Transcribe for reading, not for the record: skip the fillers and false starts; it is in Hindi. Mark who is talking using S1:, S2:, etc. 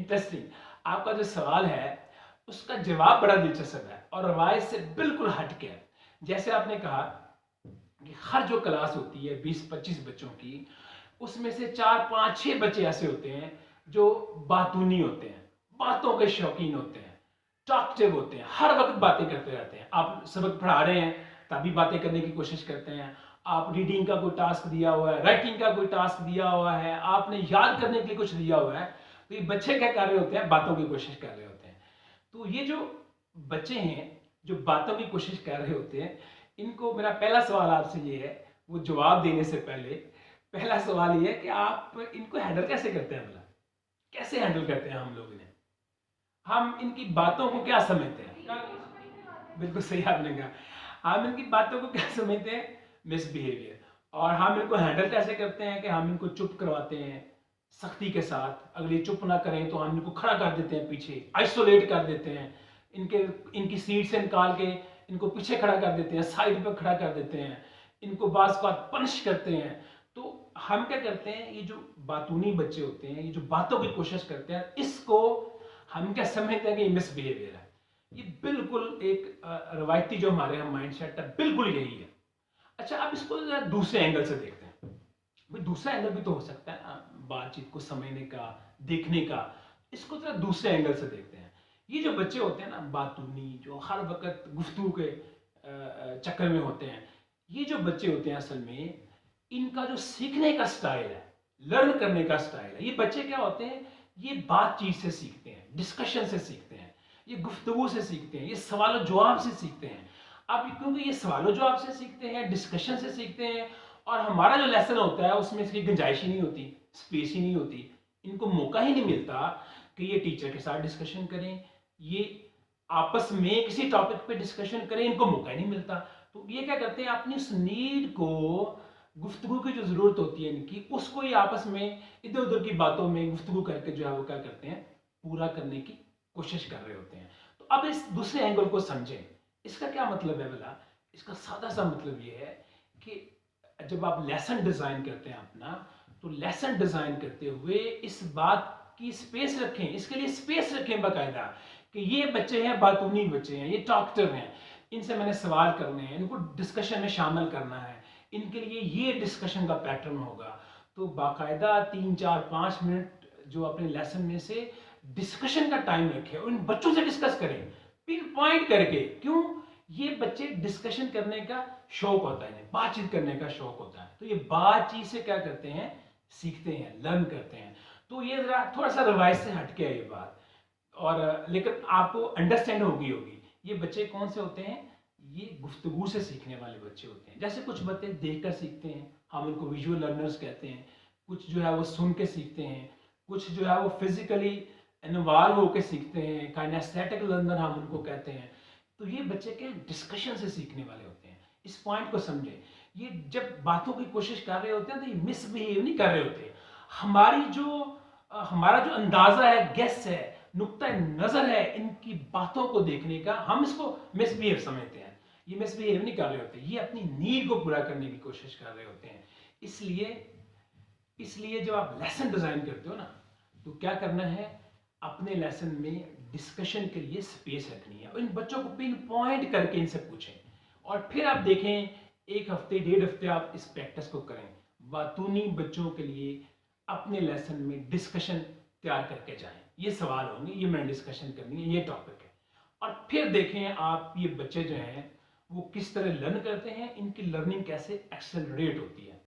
S1: इंटरेस्टिंग। आपका जो सवाल है उसका जवाब बड़ा दिलचस्प है और रवायत से बिल्कुल हटके है। जैसे आपने कहा कि हर जो क्लास होती है 20-25 बच्चों की, उसमें से 4-5-6 बच्चे ऐसे होते हैं जो बातूनी होते हैं, बातों के शौकीन होते हैं, टॉकटिव होते हैं, हर वक्त बातें करते रहते हैं। आप सबक पढ़ा रहे हैं तभी बातें करने की कोशिश करते हैं। आप रीडिंग का कोई टास्क दिया हुआ है, राइटिंग का कोई टास्क दिया हुआ है, आपने याद करने के लिए कुछ दिया हुआ है, तो ये बच्चे क्या कर रहे होते हैं? बातों की कोशिश कर रहे होते हैं। तो ये जो बच्चे हैं जो बातों की कोशिश कर रहे होते हैं, इनको मेरा पहला सवाल आपसे ये है, वो जवाब देने से पहले पहला सवाल ये है कि आप इनको हैंडल कैसे करते हैं? भला कैसे हैंडल करते हैं हम लोग इन्हें? हम इनकी बातों को क्या समझते हैं? बिल्कुल सही आपने कहा। हम इनकी बातों को क्या समझते हैं? मिसबिहेवियर। और हम इनको हैंडल कैसे करते हैं कि हम इनको चुप करवाते हैं सख्ती के साथ। अगर ये चुप ना करें तो हम इनको खड़ा कर देते हैं पीछे, आइसोलेट कर देते हैं, इनके इनकी सीट से निकाल के इनको पीछे खड़ा कर देते हैं, साइड पर खड़ा कर देते हैं, इनको बाज़ बात पनिश करते हैं। तो हम क्या करते हैं, ये जो बातूनी बच्चे होते हैं, ये जो बातों की कोशिश करते हैं, इसको हम क्या समझते हैं कि ये मिसबिहेवियर है। ये बिल्कुल एक रवायती जो हमारे यहाँ माइंडसेट है, बिल्कुल यही है। अच्छा, अब इसको जरा दूसरे एंगल से देखते हैं। भाई दूसरा एंगल भी तो हो सकता है ना बातचीत को समझने का, देखने का। इसको जरा दूसरे एंगल से देखते हैं। ये जो बच्चे होते हैं ना बातूनी, जो हर वक्त गुफ्तगू के चक्कर में होते हैं, ये जो बच्चे होते हैं असल में इनका जो सीखने का स्टाइल है, लर्न करने का स्टाइल है, ये बच्चे क्या होते हैं, ये बातचीत से सीखते हैं, डिस्कशन से सीखते हैं, ये गुफ्तगू से सीखते हैं, ये सवाल जवाब से सीखते हैं। अब क्योंकि ये सवाल जवाब से सीखते हैं, डिस्कशन से सीखते हैं, और हमारा जो लेसन होता है उसमें इसकी गुंजाइश ही नहीं होती, स्पेस ही नहीं होती, इनको मौका ही नहीं मिलता कि ये टीचर के साथ डिस्कशन करें, ये आपस में किसी टॉपिक पे डिस्कशन करें, इनको मौका ही नहीं मिलता। तो ये क्या करते हैं, अपनी उस नीड को, गुफ्तगू की जो ज़रूरत होती है इनकी, उसको ये आपस में इधर उधर की बातों में गुफ्तगू करके जो है वो क्या करते हैं, पूरा करने की कोशिश कर रहे होते हैं। तो अब इस दूसरे एंगल को समझें। इसका क्या मतलब है भला? इसका सादा सा मतलब ये है कि जब आप लेसन डिज़ाइन करते हैं अपना, तो लेसन डिज़ाइन करते हुए इस बात की स्पेस रखें, इसके लिए स्पेस रखें बाकायदा, कि ये बच्चे हैं, बातूनी बच्चे हैं, ये टॉकटिव हैं, इनसे मैंने सवाल करने हैं, इनको डिस्कशन में शामिल करना है, इनके लिए ये डिस्कशन का पैटर्न होगा। तो बाकायदा 3-4-5 मिनट जो अपने लेसन में से डिस्कशन का टाइम रखें और इन बच्चों से डिस्कस करें, पिन पॉइंट करके। क्यों? ये बच्चे डिस्कशन करने का शौक होता है, बातचीत करने का शौक होता है, तो ये बातचीत से क्या करते हैं, सीखते हैं, लर्न करते हैं। तो ये जरा थोड़ा सा रवायत से हटके है ये बात, और लेकिन आपको अंडरस्टैंड होगी। ये बच्चे कौन से होते हैं? ये गुफ्तगू से सीखने वाले बच्चे होते हैं। जैसे कुछ बच्चे देखकर सीखते हैं, हम उनको विजुअल लर्नर्स कहते हैं। कुछ जो है वो सुन के सीखते हैं, कुछ जो है वो फिजिकली इन्वॉल्व होकर सीखते हैं, काइनेस्थेटिक लर्नर हम उनको कहते हैं। तो ये बच्चे के डिस्कशन से सीखने वाले होते हैं। इस पॉइंट को समझें। ये जब बातों की कोशिश कर रहे होते हैं तो ये मिसबिहेव नहीं कर रहे होते। हमारा जो अंदाजा है, गेस है, नुक्ता नज़र है इनकी बातों को देखने का, हम इसको मिसबिहेव समझते हैं। ये मिसबिहेव नहीं कर रहे होते, ये अपनी नीड को पूरा करने की कोशिश कर रहे होते हैं। इसलिए जब आप लेसन डिज़ाइन करते हो ना, तो क्या करना है, अपने लेसन में डिस्कशन के लिए स्पेस रखनी है और इन बच्चों को पिन पॉइंट करके इनसे पूछें, और फिर आप देखें 1 हफ्ते 1.5 हफ्ते आप इस प्रैक्टिस को करें। बातूनी बच्चों के लिए अपने लेसन में डिस्कशन तैयार करके जाएं। ये सवाल होंगे, ये मैंने डिस्कशन करनी है, ये टॉपिक है, और फिर देखें आप ये बच्चे जो हैं वो किस तरह लर्न करते हैं, इनकी लर्निंग कैसे एक्सेलरेट होती है।